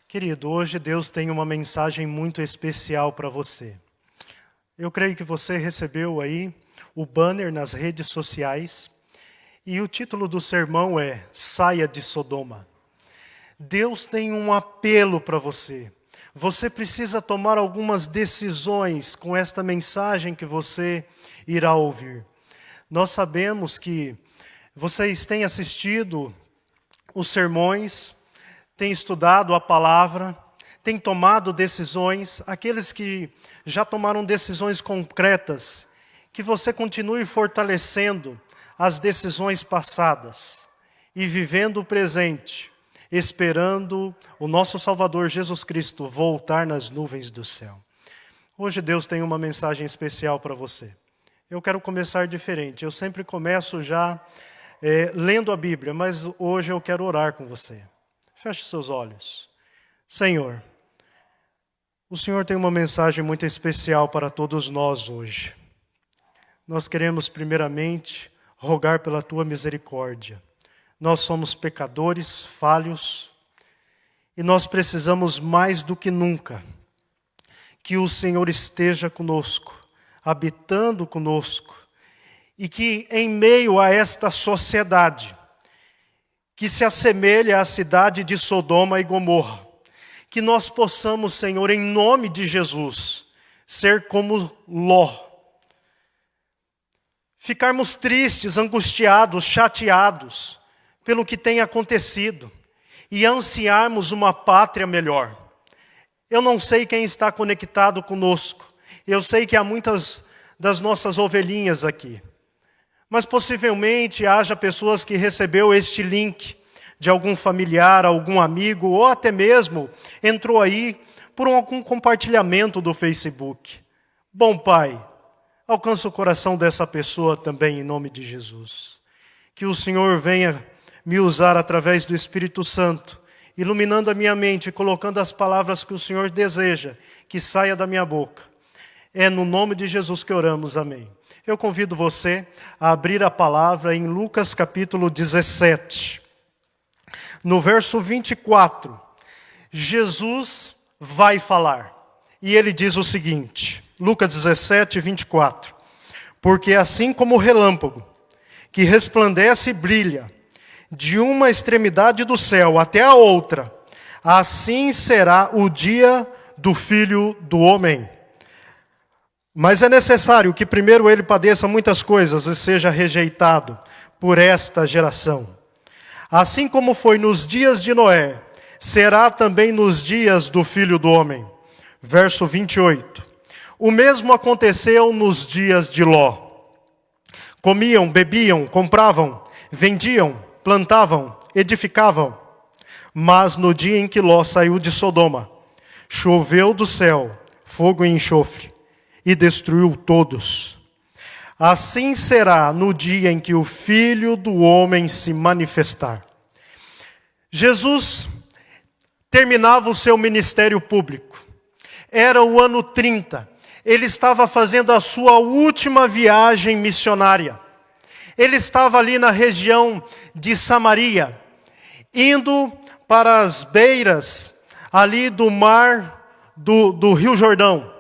Querido, hoje Deus tem uma mensagem muito especial para você. Eu creio que você recebeu aí o banner nas redes sociais e o título do sermão é Saia de Sodoma. Deus tem um apelo para você. Você precisa tomar algumas decisões com esta mensagem que você irá ouvir. Nós sabemos que vocês têm assistido os sermões, têm estudado a palavra, têm tomado decisões, aqueles que já tomaram decisões concretas, que você continue fortalecendo as decisões passadas e vivendo o presente, esperando o nosso Salvador Jesus Cristo voltar nas nuvens do céu. Hoje Deus tem uma mensagem especial para você. Eu quero começar diferente. Eu sempre começo já lendo a Bíblia, mas hoje eu quero orar com você. Feche seus olhos. Senhor, o Senhor tem uma mensagem muito especial para todos nós hoje. Nós queremos primeiramente rogar pela Tua misericórdia. Nós somos pecadores, falhos, e nós precisamos mais do que nunca que o Senhor esteja conosco, habitando conosco, e que em meio a esta sociedade, que se assemelha à cidade de Sodoma e Gomorra, que nós possamos, Senhor, em nome de Jesus, ser como Ló. Ficarmos tristes, angustiados, chateados pelo que tem acontecido e ansiarmos uma pátria melhor. Eu não sei quem está conectado conosco. Eu sei que há muitas das nossas ovelhinhas aqui. Mas possivelmente haja pessoas que recebeu este link de algum familiar, algum amigo, ou até mesmo entrou aí por algum compartilhamento do Facebook. Bom Pai, alcança o coração dessa pessoa também em nome de Jesus. Que o Senhor venha me usar através do Espírito Santo, iluminando a minha mente, colocando as palavras que o Senhor deseja que saia da minha boca. É no nome de Jesus que oramos, amém. Eu convido você a abrir a palavra em Lucas capítulo 17. No verso 24, Jesus vai falar. E ele diz o seguinte, Lucas 17, 24. Porque assim como o relâmpago, que resplandece e brilha, de uma extremidade do céu até a outra, assim será o dia do Filho do Homem. Mas é necessário que primeiro ele padeça muitas coisas e seja rejeitado por esta geração. Assim como foi nos dias de Noé, será também nos dias do Filho do Homem. Verso 28. O mesmo aconteceu nos dias de Ló. Comiam, bebiam, compravam, vendiam, plantavam, edificavam. Mas no dia em que Ló saiu de Sodoma, choveu do céu fogo e enxofre, e destruiu todos. Assim será no dia em que o Filho do Homem se manifestar. Jesus terminava o seu ministério público. Era o ano 30. Ele estava fazendo a sua última viagem missionária. Ele estava ali na região de Samaria, indo para as beiras ali do mar do Rio Jordão,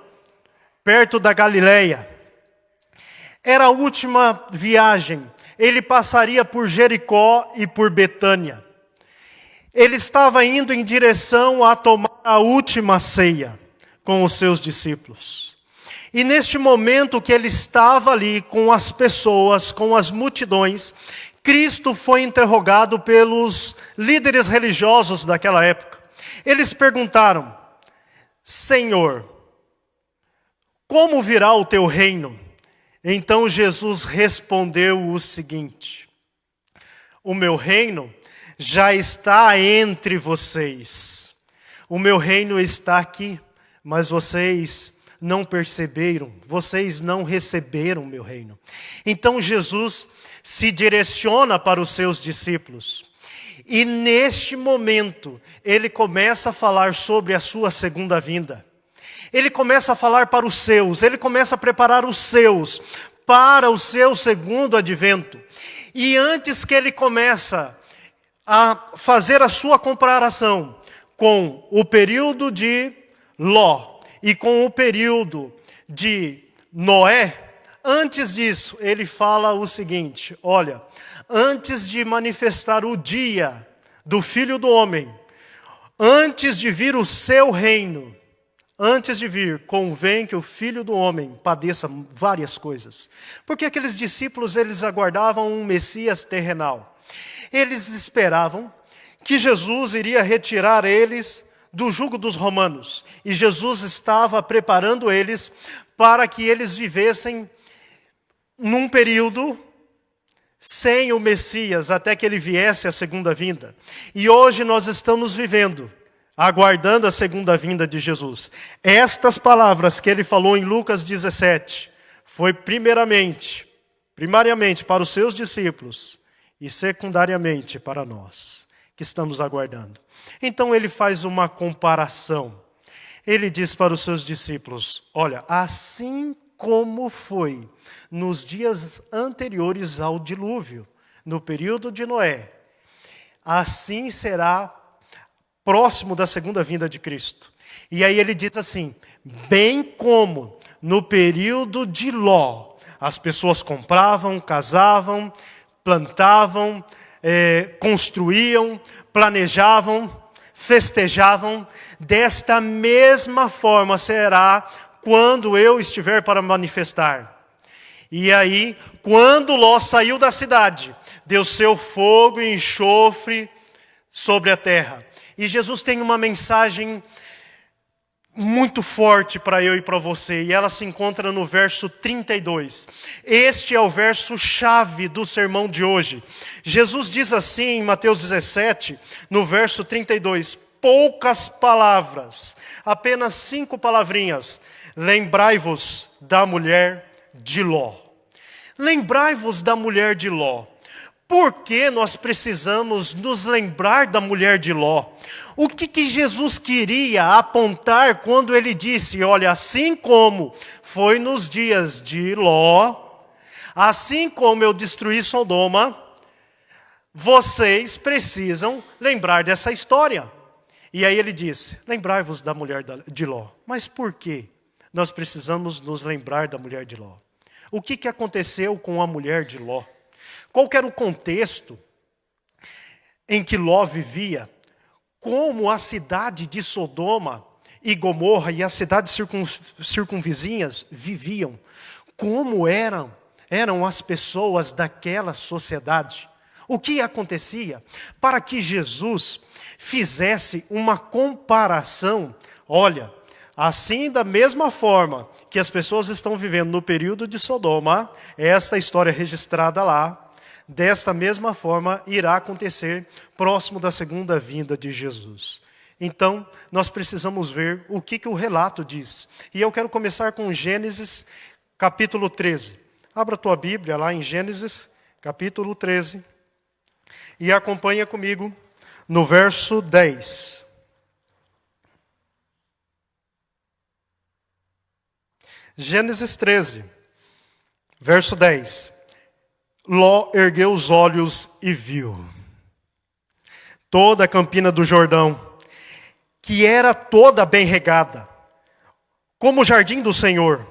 perto da Galileia. Era a última viagem. Ele passaria por Jericó e por Betânia. Ele estava indo em direção a tomar a última ceia com os seus discípulos. E neste momento que ele estava ali com as pessoas, com as multidões, Cristo foi interrogado pelos líderes religiosos daquela época. Eles perguntaram, Senhor, como virá o teu reino? Então Jesus respondeu o seguinte, o meu reino já está entre vocês. O meu reino está aqui, mas vocês não perceberam, vocês não receberam o meu reino. Então Jesus se direciona para os seus discípulos. E neste momento, ele começa a falar sobre a sua segunda vinda. Ele começa a falar para os seus, ele começa a preparar os seus para o seu segundo advento. E antes que ele começa a fazer a sua comparação com o período de Ló e com o período de Noé, antes disso, ele fala o seguinte: olha, antes de manifestar o dia do Filho do Homem, antes de vir o seu reino, antes de vir, convém que o Filho do Homem padeça várias coisas. Porque aqueles discípulos, eles aguardavam um Messias terrenal. Eles esperavam que Jesus iria retirar eles do jugo dos romanos. E Jesus estava preparando eles para que eles vivessem num período sem o Messias, até que ele viesse a segunda vinda. E hoje nós estamos vivendo, aguardando a segunda vinda de Jesus. Estas palavras que ele falou em Lucas 17, foi primariamente para os seus discípulos e secundariamente para nós, que estamos aguardando. Então ele faz uma comparação. Ele diz para os seus discípulos: olha, assim como foi nos dias anteriores ao dilúvio, no período de Noé, assim será próximo da segunda vinda de Cristo. E aí ele diz assim: bem como no período de Ló, as pessoas compravam, casavam, plantavam, construíam, planejavam, festejavam, desta mesma forma será quando eu estiver para manifestar. E aí, quando Ló saiu da cidade, desceu fogo e enxofre sobre a terra. E Jesus tem uma mensagem muito forte para eu e para você, e ela se encontra no verso 32. Este é o verso-chave do sermão de hoje. Jesus diz assim em Mateus 17, no verso 32, poucas palavras, apenas 5 palavrinhas. Lembrai-vos da mulher de Ló. Lembrai-vos da mulher de Ló. Por que nós precisamos nos lembrar da mulher de Ló? O que Jesus queria apontar quando ele disse: olha, assim como foi nos dias de Ló, assim como eu destruí Sodoma, vocês precisam lembrar dessa história. E aí ele disse: lembrai-vos da mulher de Ló. Mas por que nós precisamos nos lembrar da mulher de Ló? O que aconteceu com a mulher de Ló? Qual que era o contexto em que Ló vivia? Como a cidade de Sodoma e Gomorra e as cidades circunvizinhas viviam? Como eram as pessoas daquela sociedade? O que acontecia? Para que Jesus fizesse uma comparação, olha, assim da mesma forma que as pessoas estão vivendo no período de Sodoma, esta história registrada lá, desta mesma forma irá acontecer próximo da segunda vinda de Jesus. Então, nós precisamos ver o que o relato diz. E eu quero começar com Gênesis, capítulo 13. Abra a tua Bíblia lá em Gênesis, capítulo 13, e acompanha comigo no verso 10. Gênesis 13, verso 10. Ló ergueu os olhos e viu toda a campina do Jordão, que era toda bem regada, como o jardim do Senhor,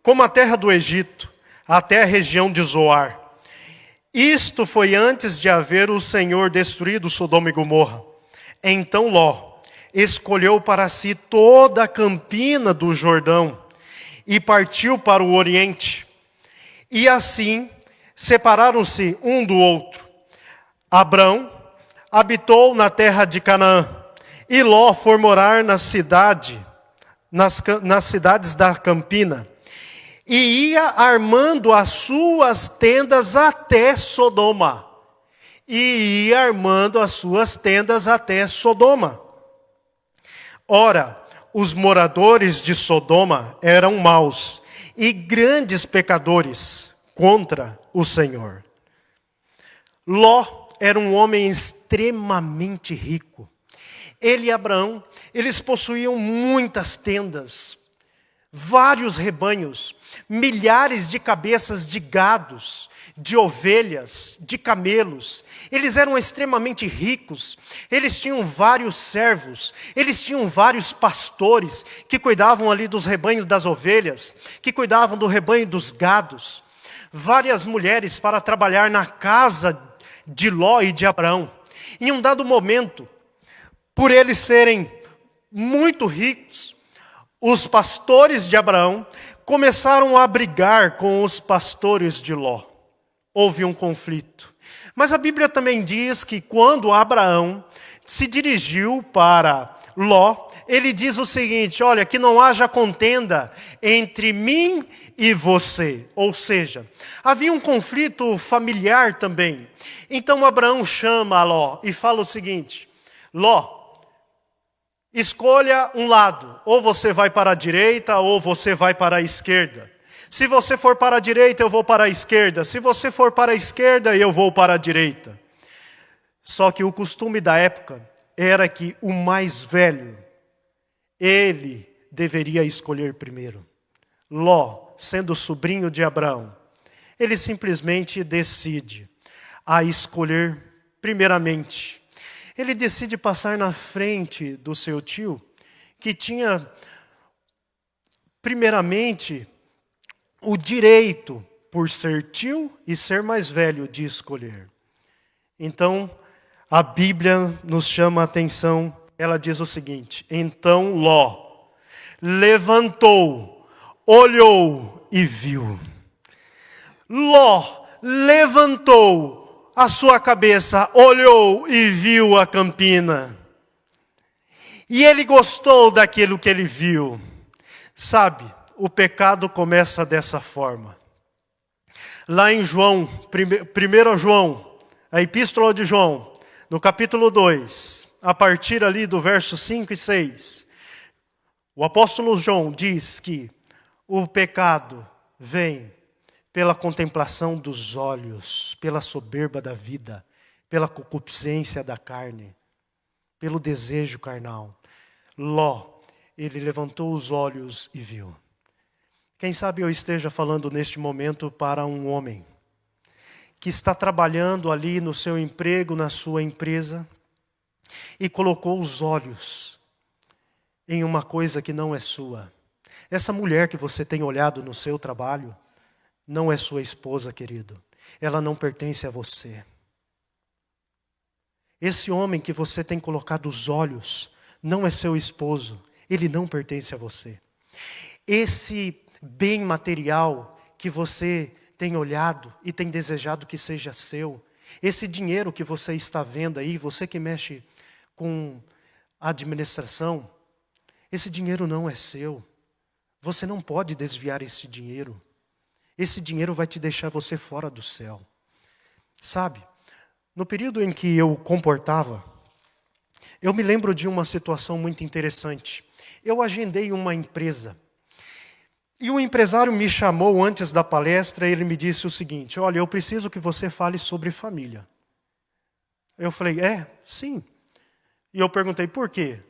como a terra do Egito, até a região de Zoar. Isto foi antes de haver o Senhor destruído Sodoma e Gomorra. Então Ló escolheu para si toda a campina do Jordão e partiu para o Oriente. E assim separaram-se um do outro. Abrão habitou na terra de Canaã, e Ló foi morar nas cidades da campina, e ia armando as suas tendas até Sodoma. Ora, os moradores de Sodoma eram maus e grandes pecadores contra o Senhor. Ló era um homem extremamente rico. Ele e Abraão, eles possuíam muitas tendas, vários rebanhos, milhares de cabeças de gados, de ovelhas, de camelos. Eles eram extremamente ricos, eles tinham vários servos, eles tinham vários pastores que cuidavam ali dos rebanhos das ovelhas, que cuidavam do rebanho dos gados. Várias mulheres para trabalhar na casa de Ló e de Abraão. Em um dado momento, por eles serem muito ricos, os pastores de Abraão começaram a brigar com os pastores de Ló. Houve um conflito. Mas a Bíblia também diz que quando Abraão se dirigiu para Ló, ele diz o seguinte: olha, que não haja contenda entre mim e você. Ou seja, havia um conflito familiar também. Então Abraão chama a Ló e fala o seguinte: Ló, escolha um lado, ou você vai para a direita ou você vai para a esquerda. Se você for para a direita, eu vou para a esquerda. Se você for para a esquerda, eu vou para a direita. Só que o costume da época era que o mais velho, ele deveria escolher primeiro. Ló, sendo sobrinho de Abraão, ele simplesmente decide a escolher primeiramente. Ele decide passar na frente do seu tio, que tinha, primeiramente, o direito, por ser tio e ser mais velho, de escolher. Então, a Bíblia nos chama a atenção, ela diz o seguinte: então Ló levantou, olhou e viu. Ló levantou a sua cabeça, olhou e viu a campina. E ele gostou daquilo que ele viu. Sabe, o pecado começa dessa forma. Lá em João, 1 João, a epístola de João, no capítulo 2, a partir ali do verso 5 e 6, o apóstolo João diz que o pecado vem pela contemplação dos olhos, pela soberba da vida, pela concupiscência da carne, pelo desejo carnal. Ló, ele levantou os olhos e viu. Quem sabe eu esteja falando neste momento para um homem que está trabalhando ali no seu emprego, na sua empresa, e colocou os olhos em uma coisa que não é sua. Essa mulher que você tem olhado no seu trabalho, não é sua esposa, querido. Ela não pertence a você. Esse homem que você tem colocado os olhos, não é seu esposo. Ele não pertence a você. Esse bem material que você tem olhado e tem desejado que seja seu, esse dinheiro que você está vendo aí, você que mexe com a administração, esse dinheiro não é seu. Você não pode desviar esse dinheiro. Esse dinheiro vai te deixar você fora do céu. Sabe, no período em que eu comportava, eu me lembro de uma situação muito interessante. Eu agendei uma empresa. E o empresário me chamou antes da palestra e ele me disse o seguinte: olha, eu preciso que você fale sobre família. Eu falei, sim. E eu perguntei, por quê?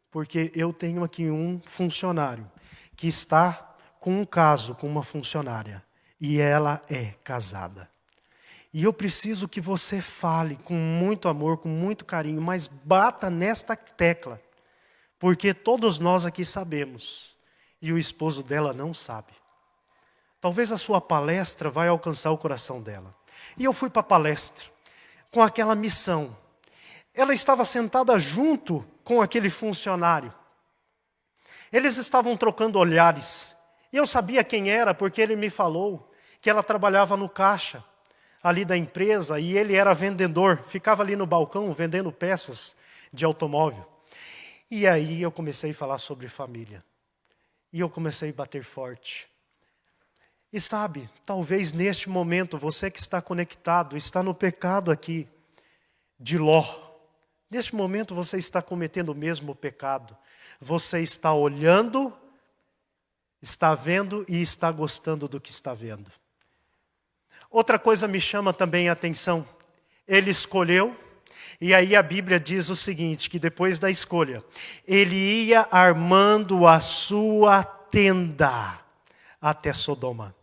Porque eu tenho aqui um funcionário que está com um caso com uma funcionária. E ela é casada. E eu preciso que você fale com muito amor, com muito carinho, mas bata nesta tecla. Porque todos nós aqui sabemos. E o esposo dela não sabe. Talvez a sua palestra vai alcançar o coração dela. E eu fui para a palestra com aquela missão. Ela estava sentada junto com aquele funcionário. Eles estavam trocando olhares. E eu sabia quem era porque ele me falou que ela trabalhava no caixa ali da empresa e ele era vendedor, ficava ali no balcão vendendo peças de automóvel. E aí eu comecei a falar sobre família. E eu comecei a bater forte. E sabe, talvez neste momento você que está conectado, está no pecado aqui de Ló. Neste momento você está cometendo o mesmo pecado. Você está olhando, está vendo e está gostando do que está vendo. Outra coisa me chama também a atenção. Ele escolheu, e aí a Bíblia diz o seguinte, que depois da escolha, ele ia armando a sua tenda até Sodoma.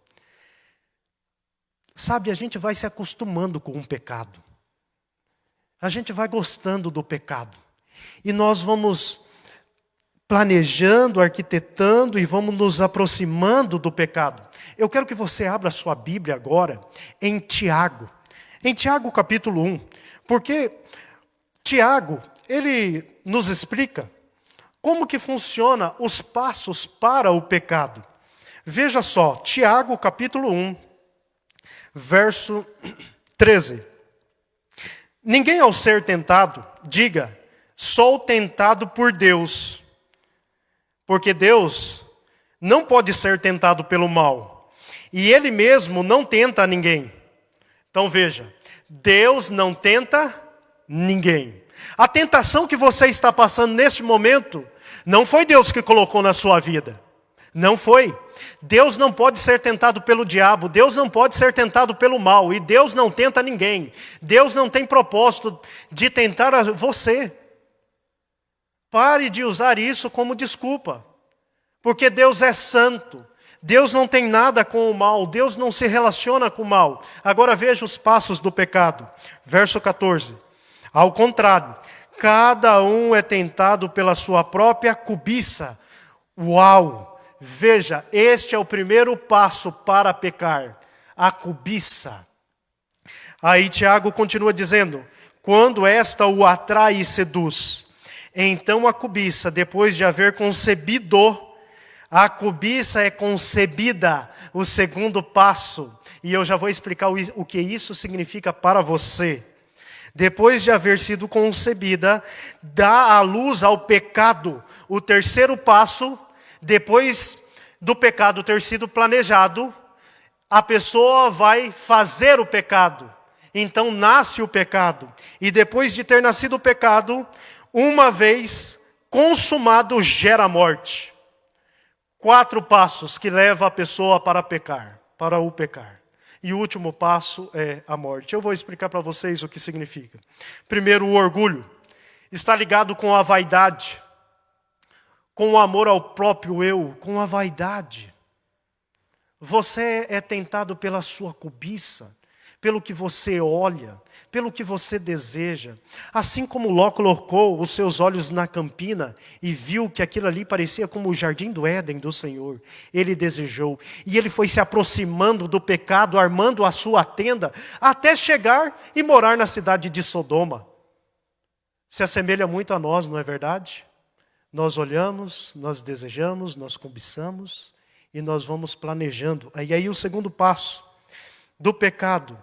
Sabe, a gente vai se acostumando com o pecado. A gente vai gostando do pecado. E nós vamos planejando, arquitetando e vamos nos aproximando do pecado. Eu quero que você abra a sua Bíblia agora em Tiago. Em Tiago capítulo 1. Porque Tiago, ele nos explica como que funciona os passos para o pecado. Veja só, Tiago capítulo 1, verso 13. Ninguém ao ser tentado, diga, sou tentado por Deus. Porque Deus não pode ser tentado pelo mal. E Ele mesmo não tenta a ninguém. Então veja, Deus não tenta ninguém. A tentação que você está passando neste momento, não foi Deus que colocou na sua vida. Não foi. Deus não pode ser tentado pelo diabo. Deus não pode ser tentado pelo mal. E Deus não tenta ninguém. Deus não tem propósito de tentar você. Pare de usar isso como desculpa. Porque Deus é santo. Deus não tem nada com o mal. Deus não se relaciona com o mal. Agora veja os passos do pecado. Verso 14. Ao contrário, cada um é tentado pela sua própria cobiça. Uau! Veja, este é o primeiro passo para pecar. A cobiça. Aí Tiago continua dizendo, quando esta o atrai e seduz, então a cobiça, depois de haver concebido, a cobiça é concebida, o segundo passo. E eu já vou explicar o que isso significa para você. Depois de haver sido concebida, dá à luz ao pecado. O terceiro passo, depois do pecado ter sido planejado, a pessoa vai fazer o pecado. Então nasce o pecado. E depois de ter nascido o pecado, uma vez consumado, gera a morte. 4 passos que levam a pessoa para pecar, para o pecar. E o último passo é a morte. Eu vou explicar para vocês o que significa. Primeiro, o orgulho. Está ligado com a vaidade, com o amor ao próprio eu, com a vaidade. Você é tentado pela sua cobiça, pelo que você olha, pelo que você deseja. Assim como Ló colocou os seus olhos na campina e viu que aquilo ali parecia como o jardim do Éden do Senhor, ele desejou. E ele foi se aproximando do pecado, armando a sua tenda, até chegar e morar na cidade de Sodoma. Se assemelha muito a nós, não é verdade? Nós olhamos, nós desejamos, nós cobiçamos e nós vamos planejando. E aí o segundo passo do pecado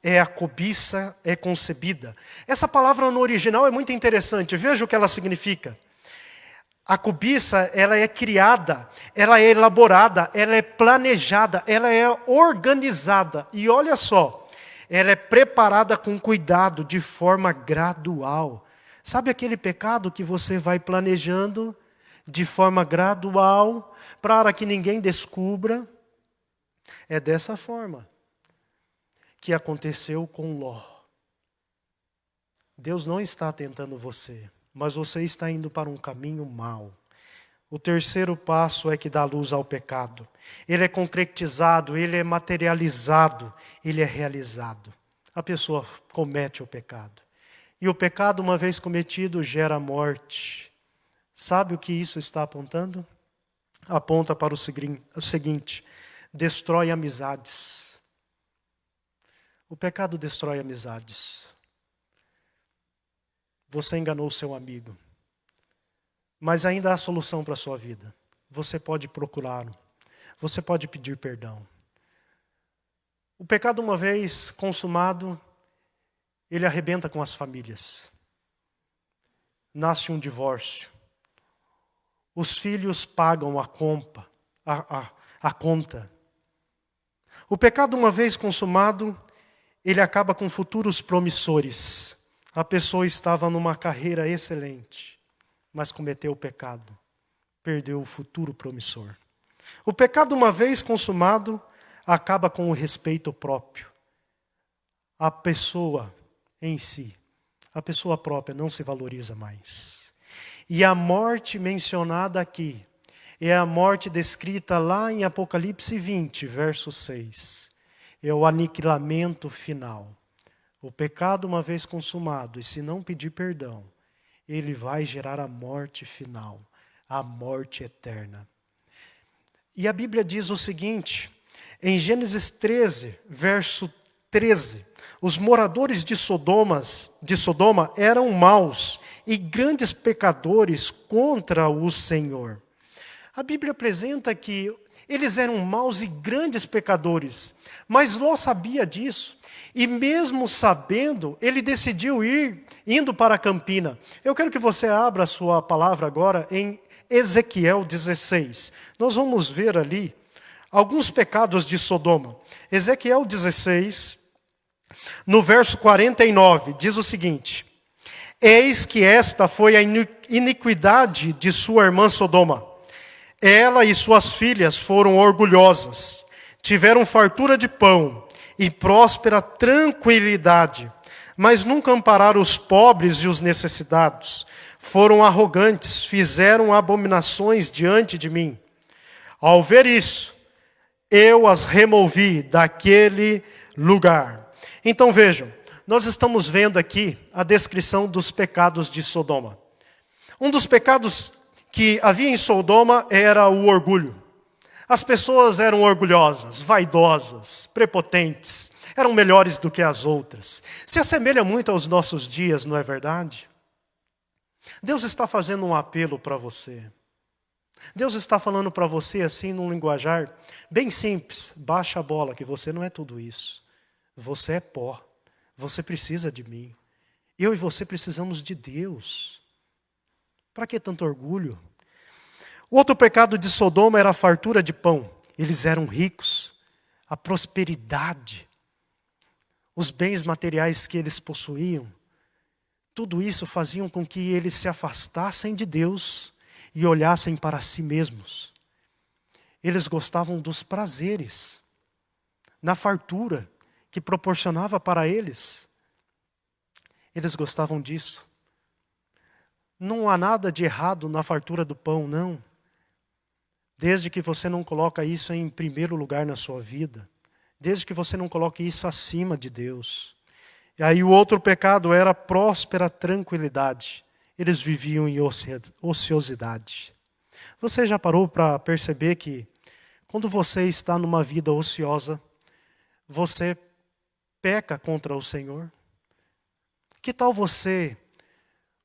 é a cobiça é concebida. Essa palavra no original é muito interessante. Veja o que ela significa. A cobiça, ela é criada, ela é elaborada, ela é planejada, ela é organizada. E olha só, ela é preparada com cuidado, de forma gradual. Sabe aquele pecado que você vai planejando de forma gradual, para que ninguém descubra? É dessa forma que aconteceu com Ló. Deus não está tentando você, mas você está indo para um caminho mau. O terceiro passo é que dá luz ao pecado. Ele é concretizado, ele é materializado, ele é realizado. A pessoa comete o pecado. E o pecado, uma vez cometido, gera morte. Sabe o que isso está apontando? Aponta para o seguinte: destrói amizades. O pecado destrói amizades. Você enganou seu amigo. Mas ainda há solução para a sua vida. Você pode procurá-lo. Você pode pedir perdão. O pecado, uma vez consumado, ele arrebenta com as famílias. Nasce um divórcio. Os filhos pagam a conta. O pecado, uma vez consumado, ele acaba com futuros promissores. A pessoa estava numa carreira excelente, mas cometeu o pecado. Perdeu o futuro promissor. O pecado, uma vez consumado, acaba com o respeito próprio. A pessoa em si, a pessoa própria não se valoriza mais. E a morte mencionada aqui É a morte descrita lá em Apocalipse 20, verso 6. É o aniquilamento final. O pecado uma vez consumado, e se não pedir perdão, ele vai gerar a morte final, a morte eterna. E a Bíblia diz o seguinte, em Gênesis 13, verso 13, os moradores de Sodoma eram maus e grandes pecadores contra o Senhor. A Bíblia apresenta que eles eram maus e grandes pecadores, mas Ló sabia disso. E mesmo sabendo, ele decidiu indo para a campina. Eu quero que você abra a sua palavra agora em Ezequiel 16. Nós vamos ver ali alguns pecados de Sodoma. Ezequiel 16, no verso 49, diz o seguinte: Eis que esta foi a iniquidade de sua irmã Sodoma. Ela e suas filhas foram orgulhosas, tiveram fartura de pão e próspera tranquilidade, mas nunca ampararam os pobres e os necessitados. Foram arrogantes, fizeram abominações diante de mim. Ao ver isso, eu as removi daquele lugar. Então vejam, nós estamos vendo aqui a descrição dos pecados de Sodoma. Um dos pecados que havia em Sodoma era o orgulho. As pessoas eram orgulhosas, vaidosas, prepotentes, eram melhores do que as outras. Se assemelha muito aos nossos dias, não é verdade? Deus está fazendo um apelo para você. Deus está falando para você assim num linguajar bem simples. Baixa a bola, que você não é tudo isso. Você é pó. Você precisa de mim. Eu e você precisamos de Deus. Para que tanto orgulho? O outro pecado de Sodoma era a fartura de pão. Eles eram ricos. A prosperidade. Os bens materiais que eles possuíam. Tudo isso faziam com que eles se afastassem de Deus e olhassem para si mesmos. Eles gostavam dos prazeres, na fartura que proporcionava para eles. Eles gostavam disso. Não há nada de errado na fartura do pão, não. Desde que você não coloca isso em primeiro lugar na sua vida. Desde que você não coloque isso acima de Deus. E aí o outro pecado era a próspera tranquilidade. Eles viviam em ociosidade. Você já parou para perceber que quando você está numa vida ociosa, você peca contra o Senhor? Que tal você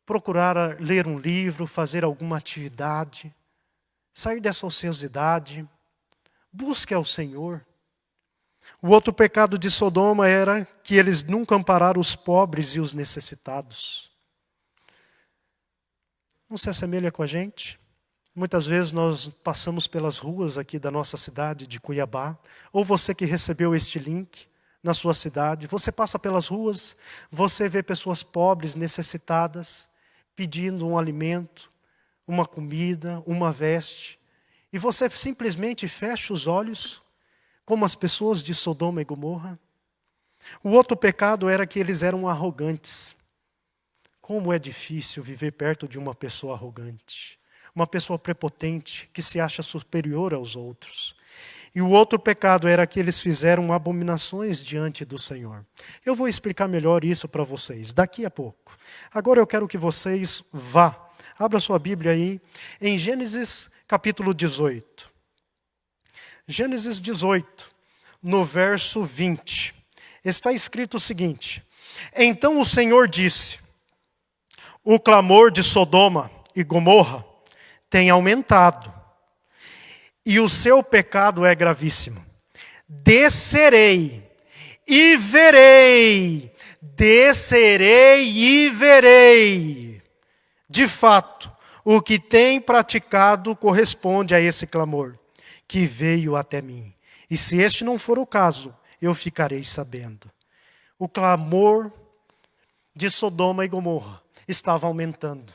procurar ler um livro, fazer alguma atividade, sair dessa ociosidade, busque ao Senhor. O outro pecado de Sodoma era que eles nunca ampararam os pobres e os necessitados. Não se assemelha com a gente? Muitas vezes nós passamos pelas ruas aqui da nossa cidade de Cuiabá, ou você que recebeu este link na sua cidade, você passa pelas ruas, você vê pessoas pobres, necessitadas, pedindo um alimento, uma comida, uma veste, e você simplesmente fecha os olhos, como as pessoas de Sodoma e Gomorra. O outro pecado era que eles eram arrogantes. Como é difícil viver perto de uma pessoa arrogante. Uma pessoa prepotente, que se acha superior aos outros. E o outro pecado era que eles fizeram abominações diante do Senhor. Eu vou explicar melhor isso para vocês daqui a pouco. Agora eu quero que vocês vá. Abra sua Bíblia aí em Gênesis capítulo 18. Gênesis 18, no verso 20. Está escrito o seguinte: Então o Senhor disse: O clamor de Sodoma e Gomorra tem aumentado, e o seu pecado é gravíssimo. Descerei e verei, descerei e verei. De fato, o que tem praticado corresponde a esse clamor que veio até mim. E se este não for o caso, eu ficarei sabendo. O clamor de Sodoma e Gomorra estava aumentando.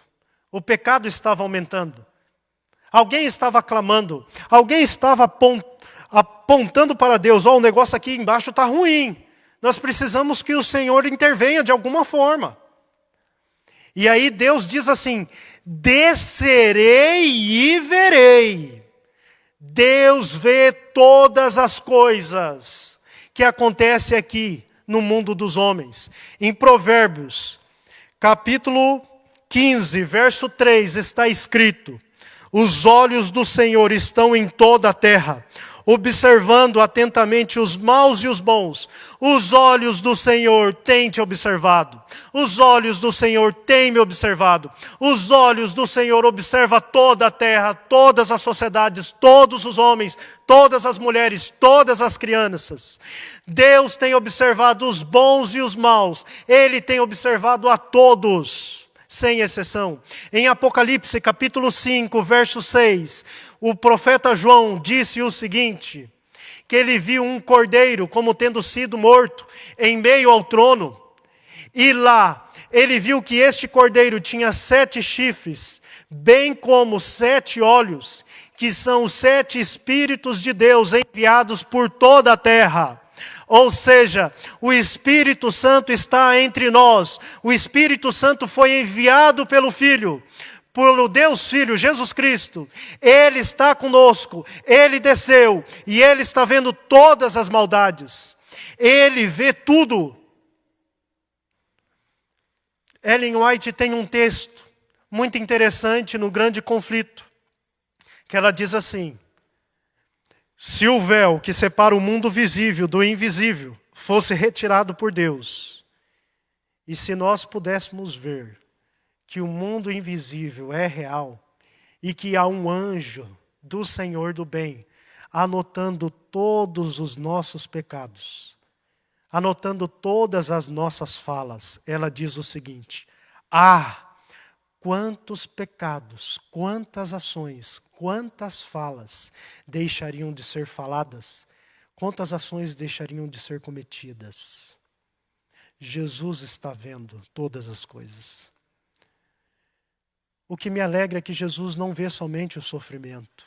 O pecado estava aumentando. Alguém estava clamando. Alguém estava apontando para Deus. O negócio aqui embaixo está ruim. Nós precisamos que o Senhor intervenha de alguma forma. E aí Deus diz assim: descerei e verei. Deus vê todas as coisas que acontecem aqui no mundo dos homens. Em Provérbios, capítulo 15, verso 3, está escrito: os olhos do Senhor estão em toda a terra, observando atentamente os maus e os bons. Os olhos do Senhor têm te observado. Os olhos do Senhor têm me observado. Os olhos do Senhor observam toda a terra, todas as sociedades, todos os homens, todas as mulheres, todas as crianças. Deus tem observado os bons e os maus. Ele tem observado a todos, sem exceção. Em Apocalipse, capítulo 5, verso 6, o profeta João disse o seguinte, que ele viu um cordeiro como tendo sido morto em meio ao trono. E lá, ele viu que este cordeiro tinha 7 chifres, bem como 7 olhos, que são os 7 Espíritos de Deus enviados por toda a terra. Ou seja, o Espírito Santo está entre nós. O Espírito Santo foi enviado pelo Filho, pelo Deus Filho, Jesus Cristo. Ele está conosco, Ele desceu e Ele está vendo todas as maldades. Ele vê tudo. Ellen White tem um texto muito interessante no Grande Conflito, que ela diz assim: se o véu que separa o mundo visível do invisível fosse retirado por Deus, e se nós pudéssemos ver que o mundo invisível é real, e que há um anjo do Senhor do bem, anotando todos os nossos pecados, anotando todas as nossas falas, ela diz o seguinte: quantos pecados, quantas ações, quantas falas deixariam de ser faladas, quantas ações deixariam de ser cometidas. Jesus está vendo todas as coisas. O que me alegra é que Jesus não vê somente o sofrimento.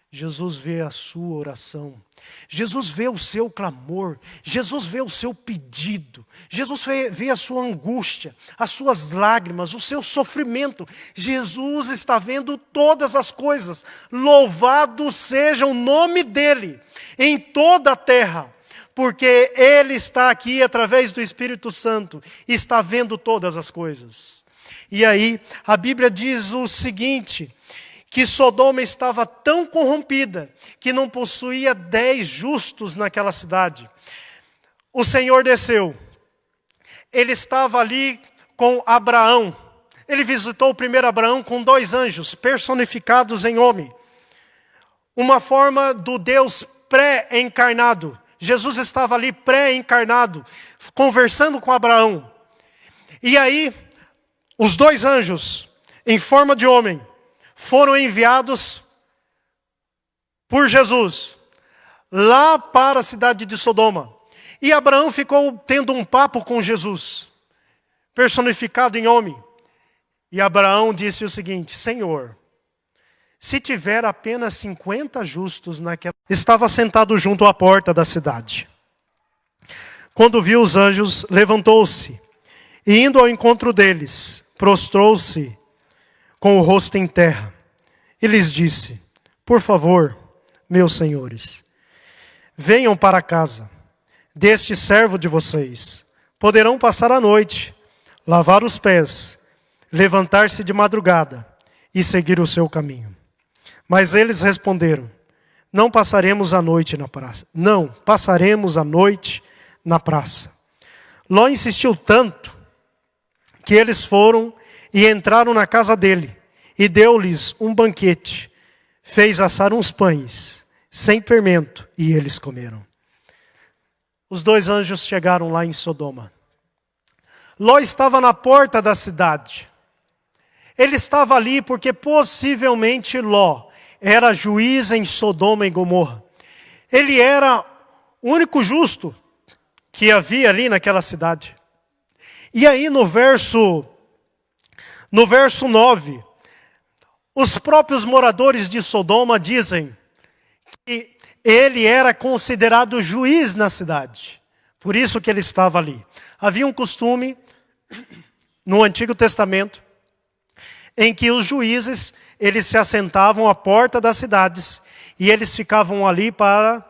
Jesus vê a sua oração. Jesus vê o seu clamor. Jesus vê o seu pedido. Jesus vê a sua angústia, as suas lágrimas, o seu sofrimento. Jesus está vendo todas as coisas. Louvado seja o nome dEle em toda a terra, porque Ele está aqui através do Espírito Santo, está vendo todas as coisas. E aí, a Bíblia diz o seguinte, que Sodoma estava tão corrompida que não possuía 10 justos naquela cidade. O Senhor desceu. Ele estava ali com Abraão. Ele visitou o primeiro Abraão com 2 anjos personificados em homem. Uma forma do Deus pré-encarnado. Jesus estava ali pré-encarnado, conversando com Abraão. E aí, os 2 anjos, em forma de homem, foram enviados por Jesus lá para a cidade de Sodoma. E Abraão ficou tendo um papo com Jesus, personificado em homem. E Abraão disse o seguinte: Senhor, se tiver apenas 50 justos naquela... Estava sentado junto à porta da cidade. Quando viu os anjos, levantou-se e, indo ao encontro deles, prostrou-se com o rosto em terra, e lhes disse: por favor, meus senhores, venham para casa deste servo de vocês. Poderão passar a noite, lavar os pés, levantar-se de madrugada e seguir o seu caminho. Mas eles responderam: não passaremos a noite na praça. Não, passaremos a noite na praça. Ló insistiu tanto que eles foram e entraram na casa dele, e deu-lhes um banquete. Fez assar uns pães, sem fermento, e eles comeram. Os 2 anjos chegaram lá em Sodoma. Ló estava na porta da cidade. Ele estava ali porque possivelmente Ló era juiz em Sodoma e Gomorra. Ele era o único justo que havia ali naquela cidade. E aí no verso 9, os próprios moradores de Sodoma dizem que ele era considerado juiz na cidade. Por isso que ele estava ali. Havia um costume no Antigo Testamento em que os juízes, eles se assentavam à porta das cidades e eles ficavam ali para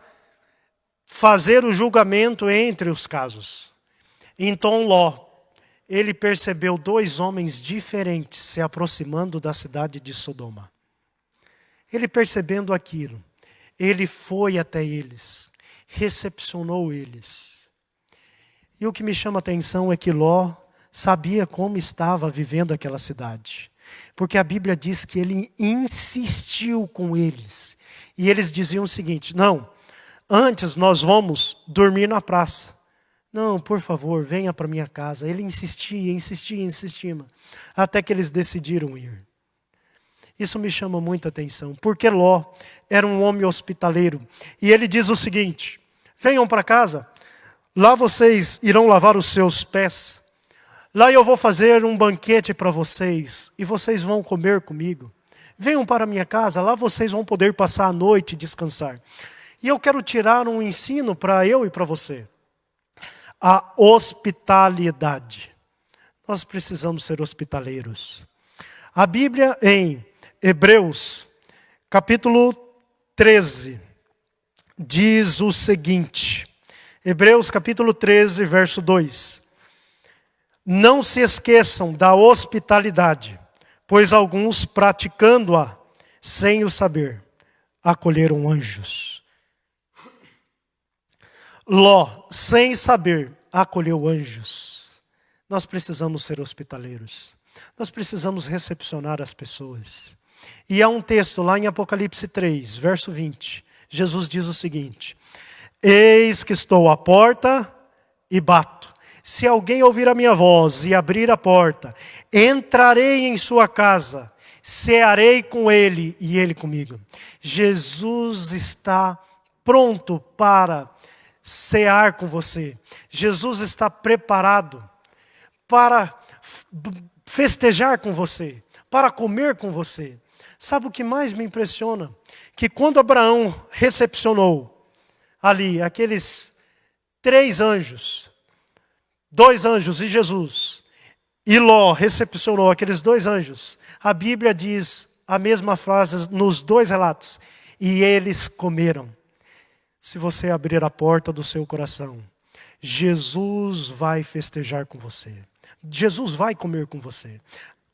fazer o julgamento entre os casos. Então Ló, ele percebeu dois homens diferentes se aproximando da cidade de Sodoma. Ele percebendo aquilo, ele foi até eles, recepcionou eles. E o que me chama a atenção é que Ló sabia como estava vivendo aquela cidade. Porque a Bíblia diz que ele insistiu com eles. E eles diziam o seguinte: não, antes nós vamos dormir na praça. Não, por favor, venha para minha casa. Ele insistia, até que eles decidiram ir. Isso me chama muita atenção, porque Ló era um homem hospitaleiro. E ele diz o seguinte: venham para casa, lá vocês irão lavar os seus pés. Lá eu vou fazer um banquete para vocês, e vocês vão comer comigo. Venham para a minha casa, lá vocês vão poder passar a noite e descansar. E eu quero tirar um ensino para eu e para você. A hospitalidade. Nós precisamos ser hospitaleiros. A Bíblia em Hebreus, capítulo 13, diz o seguinte. Hebreus, capítulo 13, verso 2. Não se esqueçam da hospitalidade, pois alguns, praticando-a sem o saber, acolheram anjos. Ló, sem saber, acolheu anjos. Nós precisamos ser hospitaleiros. Nós precisamos recepcionar as pessoas. E há um texto lá em Apocalipse 3, verso 20. Jesus diz o seguinte: eis que estou à porta e bato. Se alguém ouvir a minha voz e abrir a porta, entrarei em sua casa, cearei com ele e ele comigo. Jesus está pronto para cear com você. Jesus está preparado para festejar com você, para comer com você. Sabe o que mais me impressiona? Que quando Abraão recepcionou ali aqueles 3 anjos, 2 anjos e Jesus, e Ló recepcionou aqueles 2 anjos, a Bíblia diz a mesma frase nos 2 relatos: e eles comeram. Se você abrir a porta do seu coração, Jesus vai festejar com você. Jesus vai comer com você.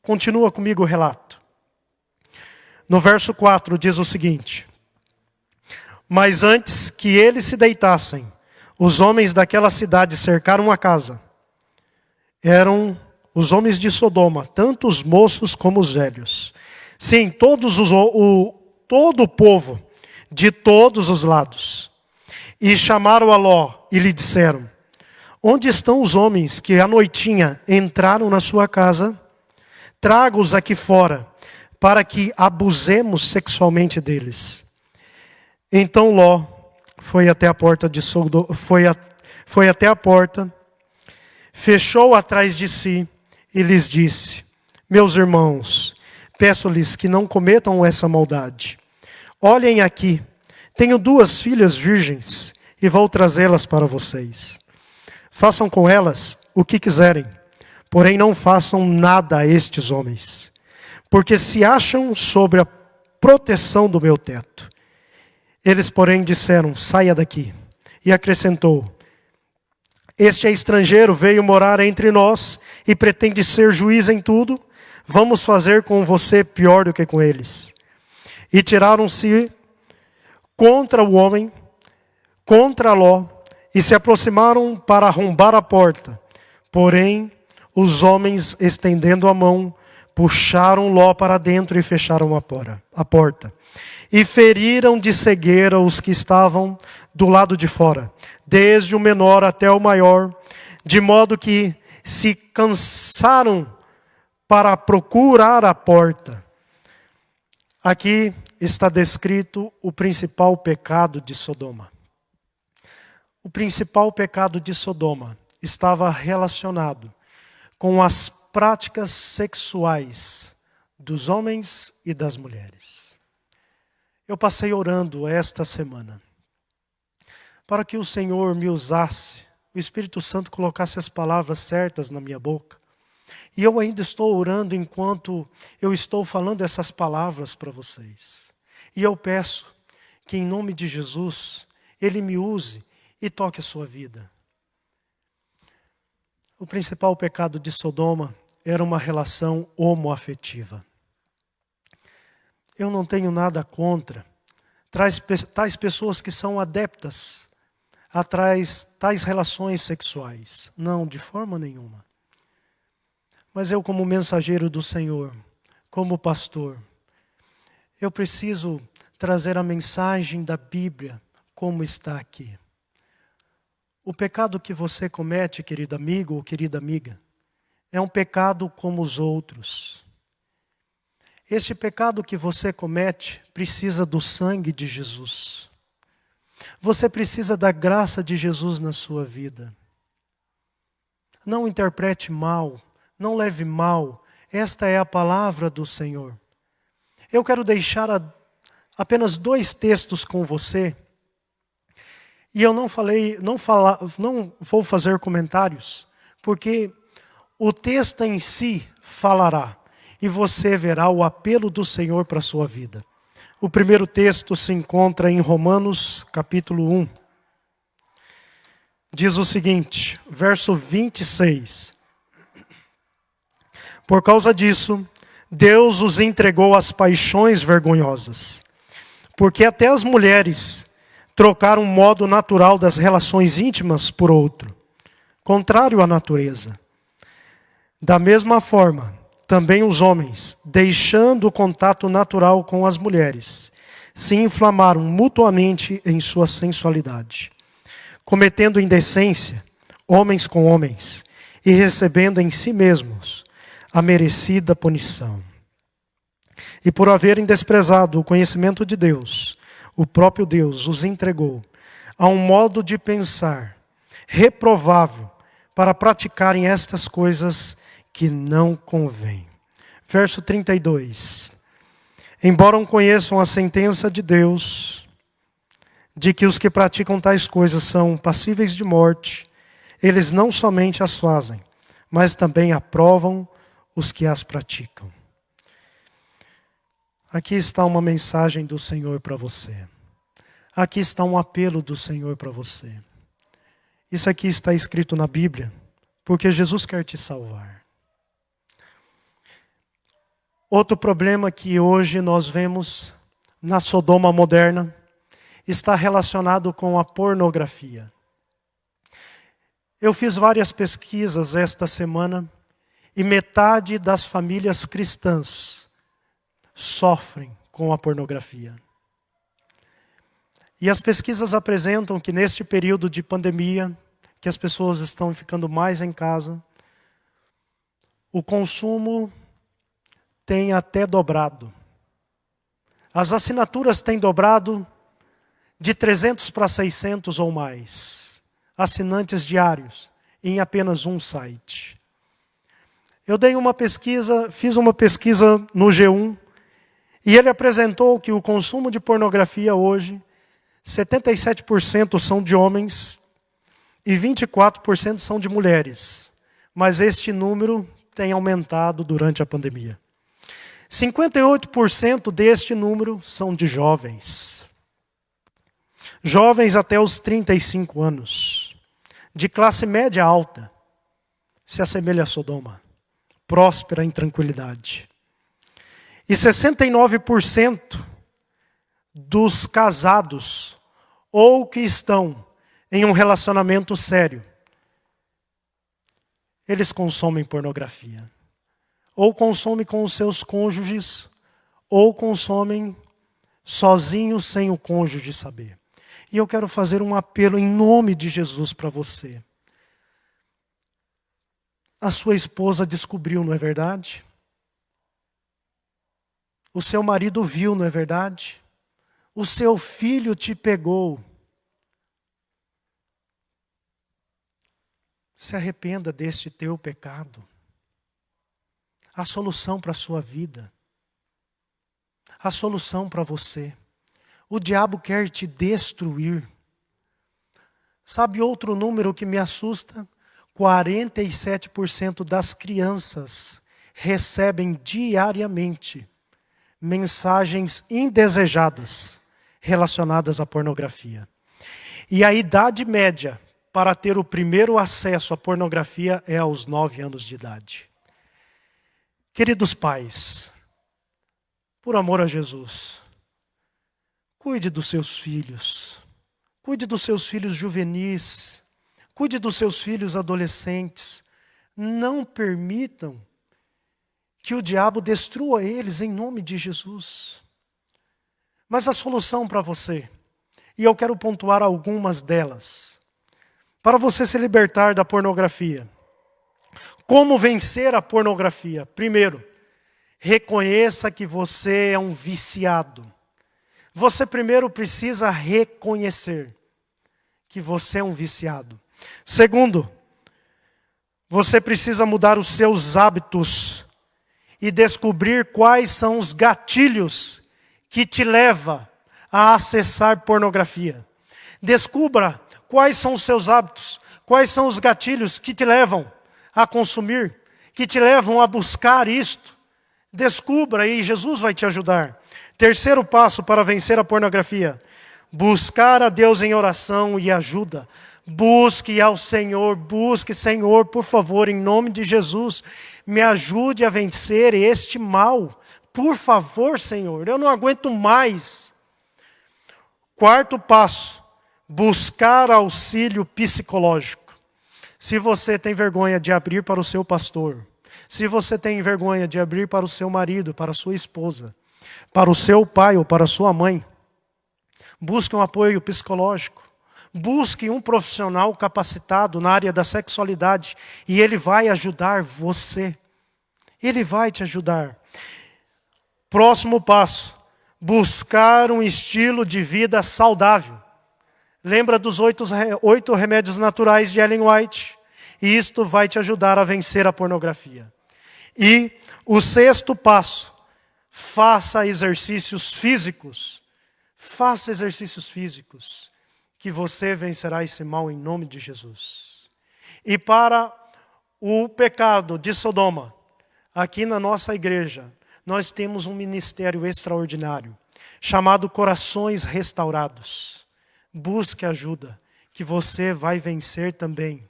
Continua comigo o relato. No verso 4 diz o seguinte: mas antes que eles se deitassem, os homens daquela cidade cercaram a casa. Eram os homens de Sodoma, tanto os moços como os velhos. Sim, todo o povo, de todos os lados. E chamaram a Ló e lhe disseram: onde estão os homens que à noitinha entraram na sua casa? Traga-os aqui fora, para que abusemos sexualmente deles. Então Ló foi até a porta de Sodoma, foi até a porta, fechou atrás de si e lhes disse: meus irmãos, peço-lhes que não cometam essa maldade. Olhem aqui, tenho 2 filhas virgens e vou trazê-las para vocês. Façam com elas o que quiserem, porém não façam nada a estes homens, porque se acham sobre a proteção do meu teto. Eles, porém, disseram: saia daqui. E acrescentou: este é estrangeiro, veio morar entre nós e pretende ser juiz em tudo. Vamos fazer com você pior do que com eles. E tiraram-se contra o homem, contra Ló, e se aproximaram para arrombar a porta. Porém, os homens, estendendo a mão, puxaram Ló para dentro e fecharam a porta. E feriram de cegueira os que estavam do lado de fora, desde o menor até o maior, de modo que se cansaram para procurar a porta. Aqui está descrito o principal pecado de Sodoma. O principal pecado de Sodoma estava relacionado com as práticas sexuais dos homens e das mulheres. Eu passei orando esta semana para que o Senhor me usasse, o Espírito Santo colocasse as palavras certas na minha boca, E eu ainda estou orando enquanto eu estou falando essas palavras para vocês. E eu peço que em nome de Jesus, Ele me use e toque a sua vida. O principal pecado de Sodoma era uma relação homoafetiva. Eu não tenho nada contra tais pessoas que são adeptas a tais relações sexuais. Não, de forma nenhuma. Mas eu, como mensageiro do Senhor, como pastor, eu preciso trazer a mensagem da Bíblia como está aqui. O pecado que você comete, querido amigo ou querida amiga, é um pecado como os outros. Este pecado que você comete precisa do sangue de Jesus. Você precisa da graça de Jesus na sua vida. Não interprete mal, não leve mal. Esta é a palavra do Senhor. Eu quero deixar apenas 2 textos com você. E eu não vou fazer comentários, porque o texto em si falará. E você verá o apelo do Senhor para a sua vida. O primeiro texto se encontra em Romanos, capítulo 1. Diz o seguinte, verso 26. Por causa disso, Deus os entregou às paixões vergonhosas, porque até as mulheres trocaram o modo natural das relações íntimas por outro, contrário à natureza. Da mesma forma, também os homens, deixando o contato natural com as mulheres, se inflamaram mutuamente em sua sensualidade, cometendo indecência, homens com homens, e recebendo em si mesmos a merecida punição. E por haverem desprezado o conhecimento de Deus, o próprio Deus os entregou a um modo de pensar reprovável para praticarem estas coisas que não convém. Verso 32. Embora conheçam a sentença de Deus, de que os que praticam tais coisas são passíveis de morte, eles não somente as fazem, mas também aprovam os que as praticam. Aqui está uma mensagem do Senhor para você. Aqui está um apelo do Senhor para você. Isso aqui está escrito na Bíblia, porque Jesus quer te salvar. Outro problema que hoje nós vemos na Sodoma moderna está relacionado com a pornografia. Eu fiz várias pesquisas esta semana e metade das famílias cristãs sofrem com a pornografia. E as pesquisas apresentam que neste período de pandemia, que as pessoas estão ficando mais em casa, o consumo tem até dobrado. As assinaturas têm dobrado de 300 para 600 ou mais. Assinantes diários em apenas um site. Eu fiz uma pesquisa no G1 e ele apresentou que o consumo de pornografia hoje, 77% são de homens e 24% são de mulheres. Mas este número tem aumentado durante a pandemia. 58% deste número são de jovens. Jovens até os 35 anos. De classe média alta. Se assemelha a Sodoma. Próspera em tranquilidade. E 69% dos casados ou que estão em um relacionamento sério, eles consomem pornografia. Ou consomem com os seus cônjuges, ou consomem sozinhos sem o cônjuge saber. E eu quero fazer um apelo em nome de Jesus para você. A sua esposa descobriu, não é verdade? O seu marido viu, não é verdade? O seu filho te pegou. Se arrependa deste teu pecado. A solução para a sua vida. A solução para você. O diabo quer te destruir. Sabe outro número que me assusta? 47% das crianças recebem diariamente mensagens indesejadas relacionadas à pornografia. E a idade média para ter o primeiro acesso à pornografia é aos 9 anos de idade. Queridos pais, por amor a Jesus, cuide dos seus filhos. Cuide dos seus filhos juvenis. Cuide dos seus filhos adolescentes. Não permitam que o diabo destrua eles em nome de Jesus. Mas a solução para você, e eu quero pontuar algumas delas, para você se libertar da pornografia. Como vencer a pornografia? Primeiro, reconheça que você é um viciado. Você primeiro precisa reconhecer que você é um viciado. Segundo, você precisa mudar os seus hábitos e descobrir quais são os gatilhos que te levam a acessar pornografia. Descubra quais são os seus hábitos, quais são os gatilhos que te levam a consumir, que te levam a buscar isto. Descubra e Jesus vai te ajudar. Terceiro passo para vencer a pornografia: buscar a Deus em oração e ajuda. Busque ao Senhor, busque, Senhor, por favor, em nome de Jesus, me ajude a vencer este mal. Por favor, Senhor, eu não aguento mais. Quarto passo, buscar auxílio psicológico. Se você tem vergonha de abrir para o seu pastor, se você tem vergonha de abrir para o seu marido, para a sua esposa, para o seu pai ou para a sua mãe, busque um apoio psicológico. Busque um profissional capacitado na área da sexualidade e ele vai ajudar você. Ele vai te ajudar. Próximo passo, buscar um estilo de vida saudável. Lembra dos 8 remédios naturais de Ellen White? E isto vai te ajudar a vencer a pornografia. E o sexto passo, faça exercícios físicos. Faça exercícios físicos, que você vencerá esse mal em nome de Jesus. E para o pecado de Sodoma, aqui na nossa igreja, nós temos um ministério extraordinário, chamado Corações Restaurados. Busque ajuda, que você vai vencer também.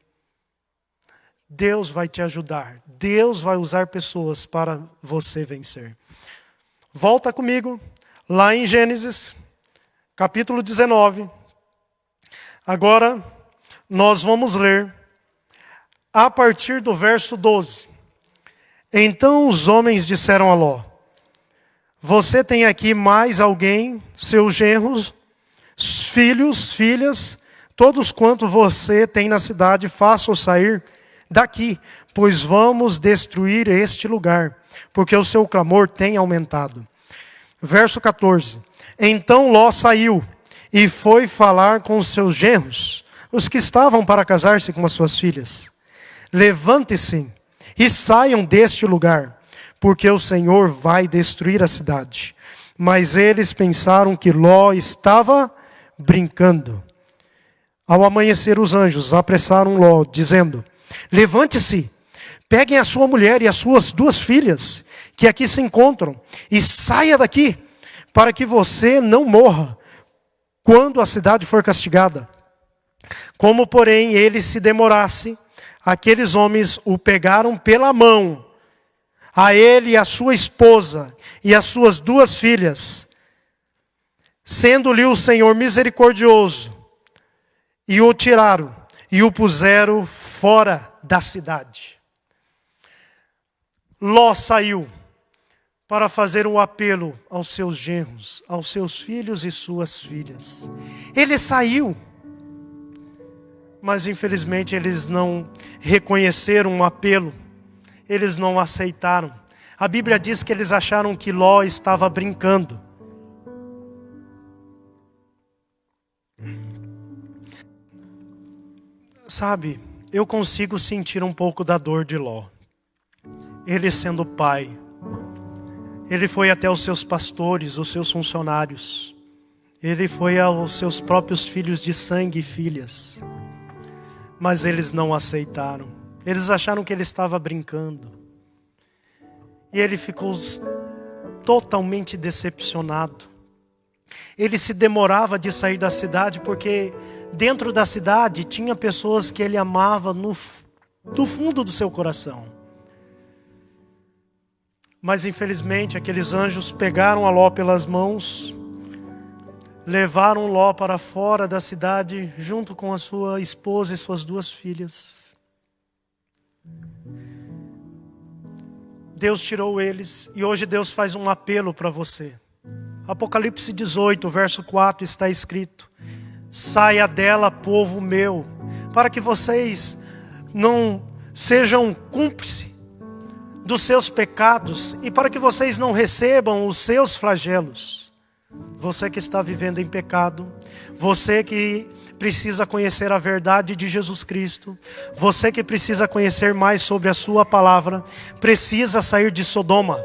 Deus vai te ajudar. Deus vai usar pessoas para você vencer. Volta comigo, lá em Gênesis, capítulo 19. Agora, nós vamos ler a partir do verso 12. Então os homens disseram a Ló: você tem aqui mais alguém, seus genros, filhos, filhas, todos quanto você tem na cidade, faça-os sair daqui, pois vamos destruir este lugar, porque o seu clamor tem aumentado. Verso 14. Então Ló saiu e foi falar com os seus genros, os que estavam para casar-se com as suas filhas. Levante-se e saiam deste lugar, porque o Senhor vai destruir a cidade. Mas eles pensaram que Ló estava brincando. Ao amanhecer, os anjos apressaram Ló, dizendo: levante-se, peguem a sua mulher e as suas 2 filhas, que aqui se encontram, e saia daqui, para que você não morra quando a cidade for castigada. Como, porém, ele se demorasse, aqueles homens o pegaram pela mão, a ele e a sua esposa e as suas 2 filhas, sendo-lhe o Senhor misericordioso, e o tiraram e o puseram fora da cidade. Ló saiu para fazer um apelo aos seus genros, aos seus filhos e suas filhas. Ele saiu, mas infelizmente eles não reconheceram o apelo, eles não aceitaram. A Bíblia diz que eles acharam que Ló estava brincando. Sabe, eu consigo sentir um pouco da dor de Ló. Ele sendo pai, ele foi até os seus pastores, os seus funcionários. Ele foi aos seus próprios filhos de sangue e filhas. Mas eles não aceitaram. Eles acharam que ele estava brincando. E ele ficou totalmente decepcionado. Ele se demorava de sair da cidade porque dentro da cidade tinha pessoas que ele amava do fundo do seu coração. Mas infelizmente aqueles anjos pegaram a Ló pelas mãos, levaram Ló para fora da cidade junto com a sua esposa e suas 2 filhas. Deus tirou eles e hoje Deus faz um apelo para você. Apocalipse 18, verso 4 está escrito: saia dela, povo meu, para que vocês não sejam cúmplices dos seus pecados e para que vocês não recebam os seus flagelos. Você que está vivendo em pecado, você que precisa conhecer a verdade de Jesus Cristo, você que precisa conhecer mais sobre a sua palavra, precisa sair de Sodoma.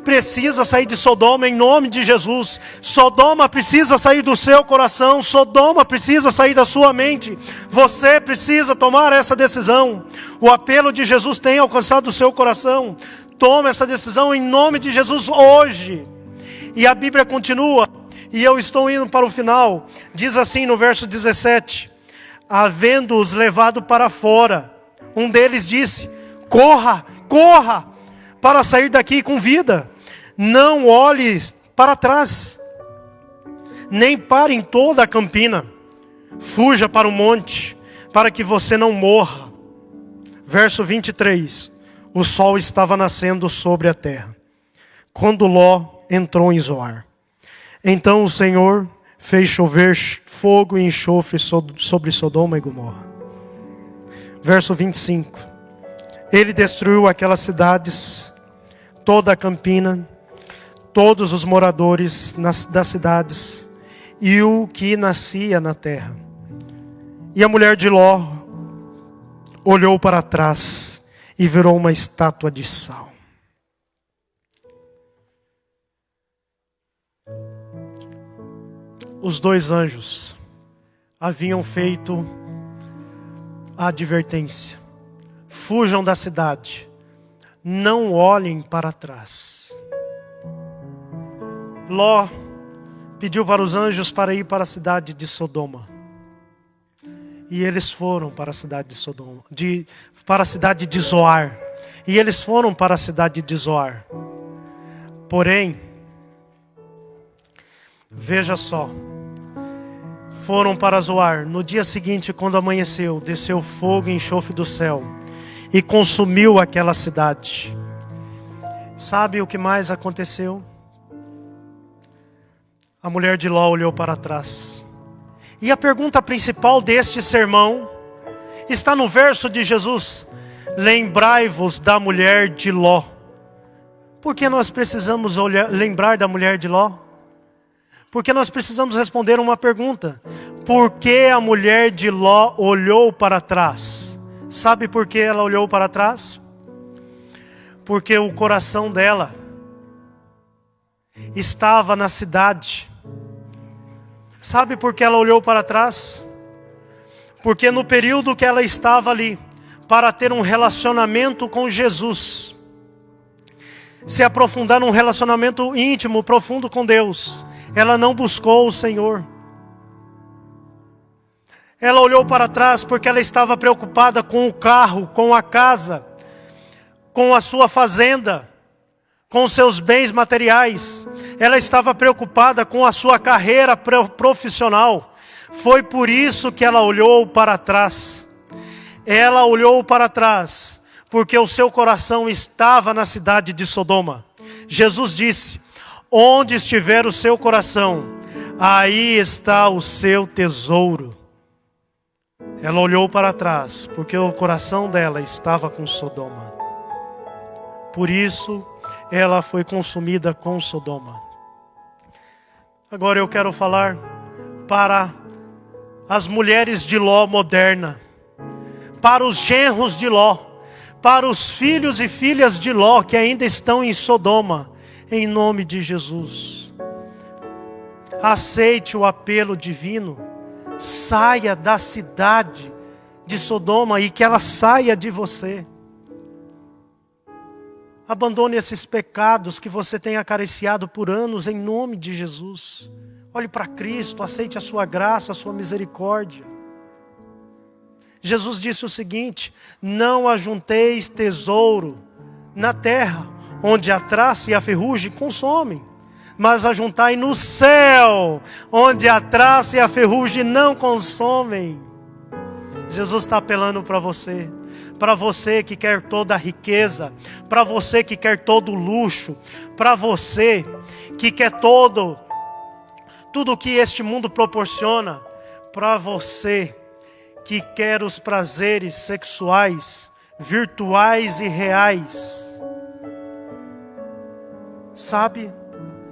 Precisa sair de Sodoma em nome de Jesus. Sodoma precisa sair do seu coração. Sodoma precisa sair da sua mente. Você precisa tomar essa decisão. O apelo de Jesus tem alcançado o seu coração. Tome essa decisão em nome de Jesus hoje. E a Bíblia continua, e eu estou indo para o final. Diz assim no verso 17: havendo-os levado para fora, um deles disse: corra, corra, para sair daqui com vida. Não olhes para trás, nem pare em toda a campina. Fuja para o monte, para que você não morra. Verso 23. O sol estava nascendo sobre a terra, quando Ló entrou em Zoar. Então o Senhor fez chover fogo e enxofre sobre Sodoma e Gomorra. Verso 25. Ele destruiu aquelas cidades, toda a campina, todos os moradores das cidades e o que nascia na terra. E a mulher de Ló olhou para trás e virou uma estátua de sal. Os 2 anjos haviam feito a advertência: fujam da cidade, não olhem para trás. Ló pediu para os anjos para ir para a cidade de Sodoma. E eles foram para a cidade de Sodoma, para a cidade de Zoar. E eles foram para a cidade de Zoar. Porém, veja só, foram para Zoar. No dia seguinte, quando amanheceu, desceu fogo e enxofre do céu e consumiu aquela cidade. Sabe o que mais aconteceu? A mulher de Ló olhou para trás. E a pergunta principal deste sermão está no verso de Jesus: lembrai-vos da mulher de Ló. Por que nós precisamos lembrar da mulher de Ló? Porque nós precisamos responder uma pergunta: por que a mulher de Ló olhou para trás? Sabe por que ela olhou para trás? Porque o coração dela estava na cidade. Sabe por que ela olhou para trás? Porque no período que ela estava ali, para ter um relacionamento com Jesus, se aprofundar num relacionamento íntimo, profundo com Deus, ela não buscou o Senhor. Ela olhou para trás porque ela estava preocupada com o carro, com a casa, com a sua fazenda, com seus bens materiais. Ela estava preocupada com a sua carreira profissional. Foi por isso que ela olhou para trás. Ela olhou para trás porque o seu coração estava na cidade de Sodoma. Jesus disse: onde estiver o seu coração, aí está o seu tesouro. Ela olhou para trás porque o coração dela estava com Sodoma. Por isso ela foi consumida com Sodoma. Agora eu quero falar para as mulheres de Ló moderna, para os genros de Ló, para os filhos e filhas de Ló que ainda estão em Sodoma, em nome de Jesus. Aceite o apelo divino, saia da cidade de Sodoma e que ela saia de você. Abandone esses pecados que você tem acariciado por anos em nome de Jesus. Olhe para Cristo, aceite a sua graça, a sua misericórdia. Jesus disse o seguinte: não ajunteis tesouro na terra, onde a traça e a ferrugem consomem, mas ajuntai no céu, onde a traça e a ferrugem não consomem. Jesus está apelando para você que quer toda a riqueza, para você que quer todo o luxo, para você que quer tudo que este mundo proporciona, para você que quer os prazeres sexuais, virtuais e reais. Sabe,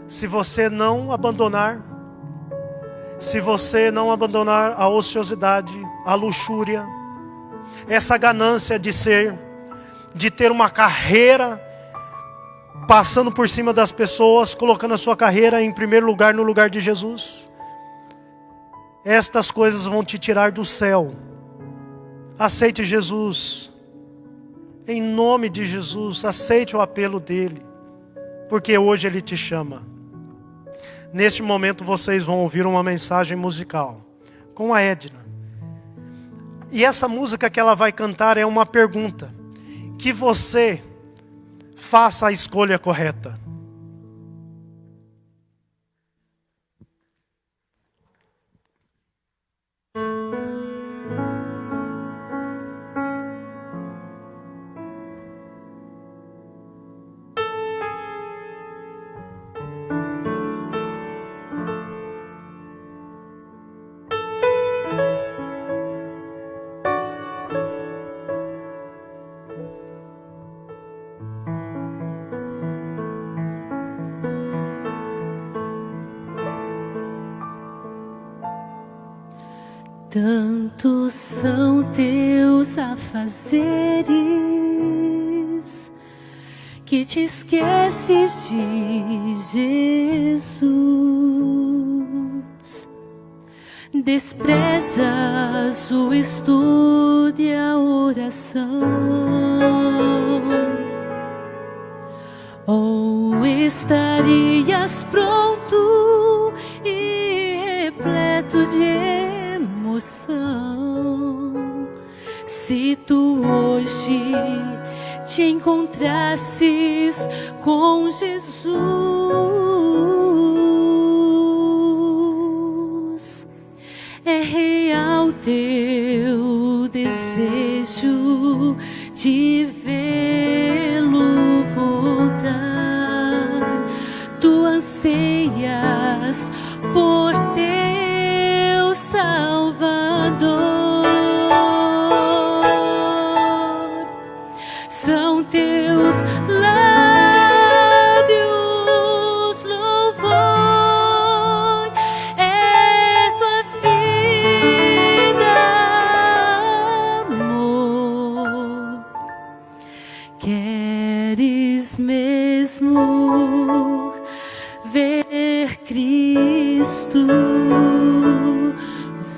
se você não abandonar a ociosidade, a luxúria, essa ganância de ter uma carreira, passando por cima das pessoas, colocando a sua carreira em primeiro lugar no lugar de Jesus, estas coisas vão te tirar do céu. Aceite Jesus, em nome de Jesus, aceite o apelo dele, porque hoje ele te chama. Neste momento vocês vão ouvir uma mensagem musical com a Edna. E essa música que ela vai cantar é uma pergunta. Que você faça a escolha correta. Tantos são teus afazeres que te esqueces de Jesus. Desprezas o estudo e a oração. Ou estarias pronto e repleto de emoção, se tu hoje te encontrasses com Jesus. É real teu desejo de vê-lo voltar. Tu anseias por teu Salvador. São teus lábios louvor, é tua vida amor. Queres mesmo ver Cristo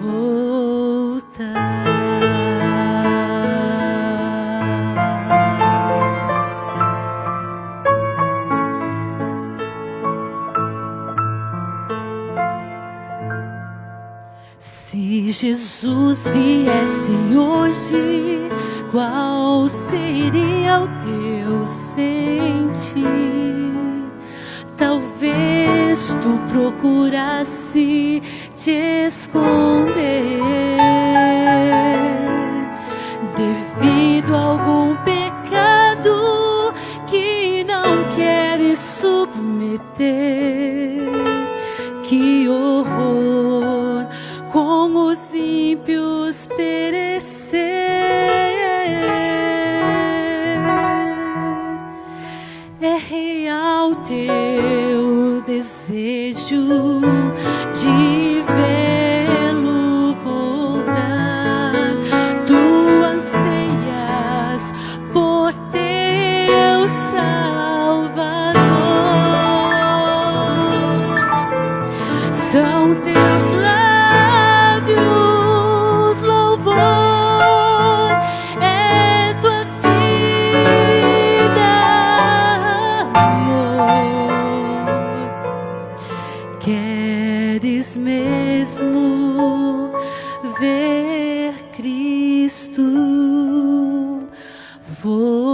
voltar? Se Jesus viesse hoje, qual seria o teu sentir? Talvez tu procurasse te esconder devido a algum pecado que não queres submeter. Que horror, como os ímpios perecer. É real teu desejo de vê-lo voltar. Tu anseias por teu Salvador. São teus lábios louvor, mesmo ver Cristo voltar.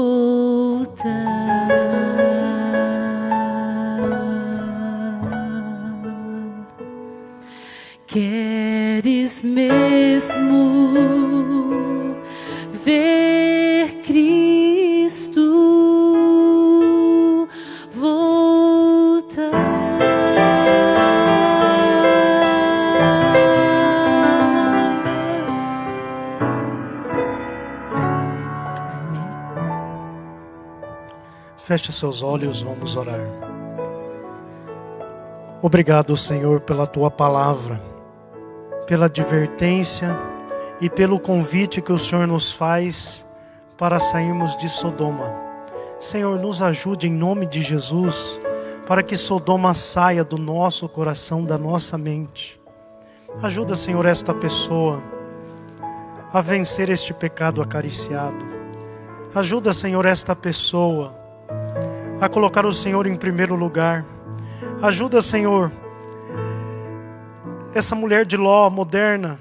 Queres mesmo ver Cristo voltar. Feche seus olhos, vamos orar. Obrigado, Senhor, pela Tua palavra, pela advertência e pelo convite que o Senhor nos faz para sairmos de Sodoma. Senhor, nos ajude em nome de Jesus, para que Sodoma saia do nosso coração, da nossa mente. Ajuda, Senhor, esta pessoa a vencer este pecado acariciado. Ajuda, Senhor, esta pessoa a colocar o Senhor em primeiro lugar. Ajuda, Senhor, essa mulher de Ló moderna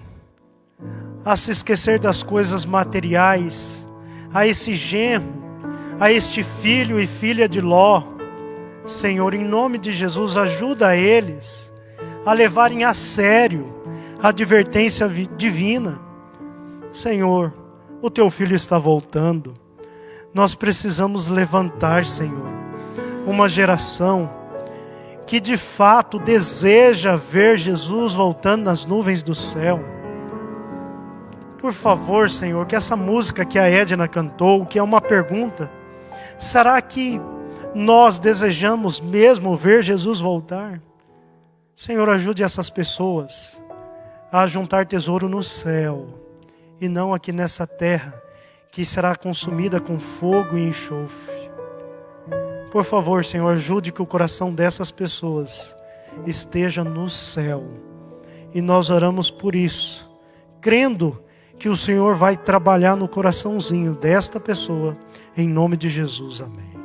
a se esquecer das coisas materiais, a esse genro, a este filho e filha de Ló. Senhor, em nome de Jesus, ajuda eles a levarem a sério a advertência divina. Senhor, o Teu filho está voltando. Nós precisamos levantar, Senhor, uma geração que de fato deseja ver Jesus voltando nas nuvens do céu. Por favor, Senhor, que essa música que a Edna cantou, que é uma pergunta, será que nós desejamos mesmo ver Jesus voltar? Senhor, ajude essas pessoas a juntar tesouro no céu e não aqui nessa terra, que será consumida com fogo e enxofre. Por favor, Senhor, ajude que o coração dessas pessoas esteja no céu. E nós oramos por isso, crendo que o Senhor vai trabalhar no coraçãozinho desta pessoa, em nome de Jesus. Amém.